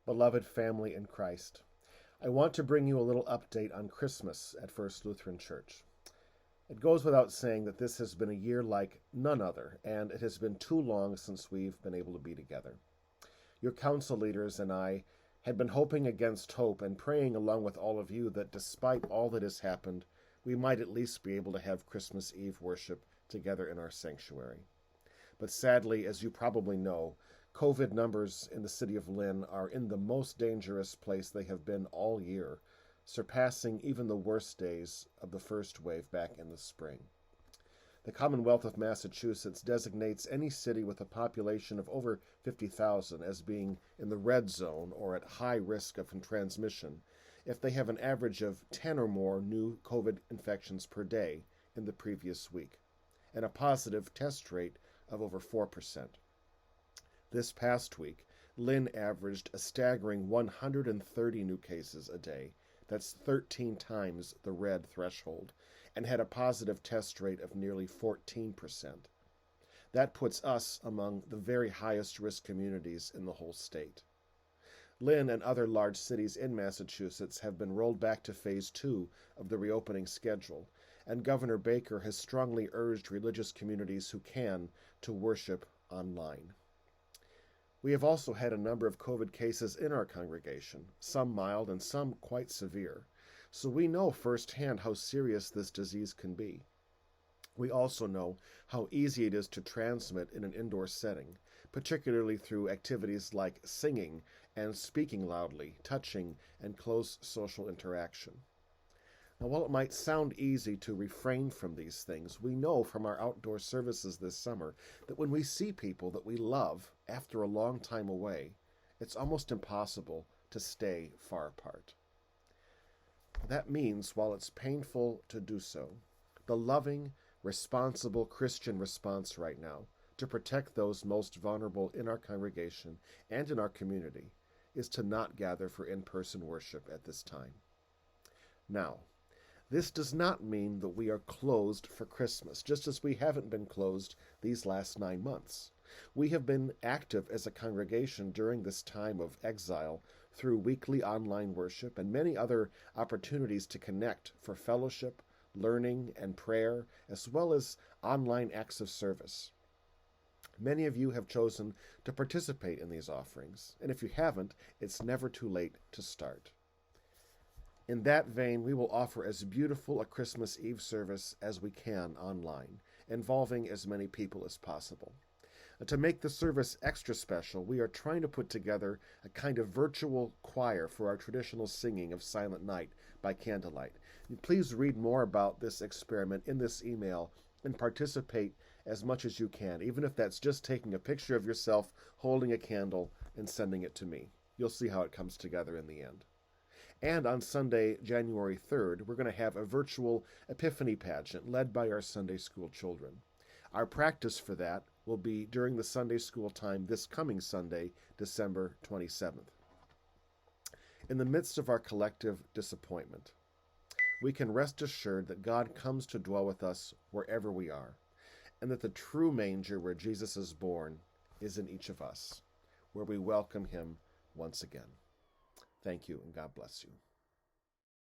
Beloved family in Christ, I want to bring you a little update on Christmas at First Lutheran Church. It goes without saying that this has been a year like none other, and it has been too long since we've been able to be together. Your council leaders and I had been hoping against hope and praying along with all of you that despite all that has happened, we might at least be able to have Christmas Eve worship together in our sanctuary. But sadly, as you probably know, COVID numbers in the city of Lynn are in the most dangerous place they have been all year, surpassing even the worst days of the first wave back in the spring. The Commonwealth of Massachusetts designates any city with a population of over 50,000 as being in the red zone or at high risk of transmission if they have an average of 10 or more new COVID infections per day in the previous week, and a positive test rate of over 4%. This past week, Lynn averaged a staggering 130 new cases a day. That's 13 times the red threshold, and had a positive test rate of nearly 14%. That puts us among the very highest risk communities in the whole state. Lynn and other large cities in Massachusetts have been rolled back to Phase 2 of the reopening schedule, and Governor Baker has strongly urged religious communities who can to worship online. We have also had a number of COVID cases in our congregation, some mild and some quite severe, so we know firsthand how serious this disease can be. We also know how easy it is to transmit in an indoor setting, particularly through activities like singing and speaking loudly, touching, and close social interaction. Now, while it might sound easy to refrain from these things, we know from our outdoor services this summer that when we see people that we love after a long time away, it's almost impossible to stay far apart. That means, while it's painful to do so, the loving, responsible Christian response right now to protect those most vulnerable in our congregation and in our community is to not gather for in-person worship at this time. Now, this does not mean that we are closed for Christmas, just as we haven't been closed these last 9 months. We have been active as a congregation during this time of exile through weekly online worship and many other opportunities to connect for fellowship, learning, and prayer, as well as online acts of service. Many of you have chosen to participate in these offerings, and if you haven't, it's never too late to start. In that vein, we will offer as beautiful a Christmas Eve service as we can online, involving as many people as possible. To make the service extra special, we are trying to put together a kind of virtual choir for our traditional singing of Silent Night by candlelight. Please read more about this experiment in this email and participate as much as you can, even if that's just taking a picture of yourself holding a candle and sending it to me. You'll see how it comes together in the end. And on Sunday, January 3rd, we're going to have a virtual Epiphany pageant led by our Sunday school children. Our practice for that will be during the Sunday school time this coming Sunday, December 27th. In the midst of our collective disappointment, we can rest assured that God comes to dwell with us wherever we are, and that the true manger where Jesus is born is in each of us, where we welcome him once again. Thank you, and God bless you.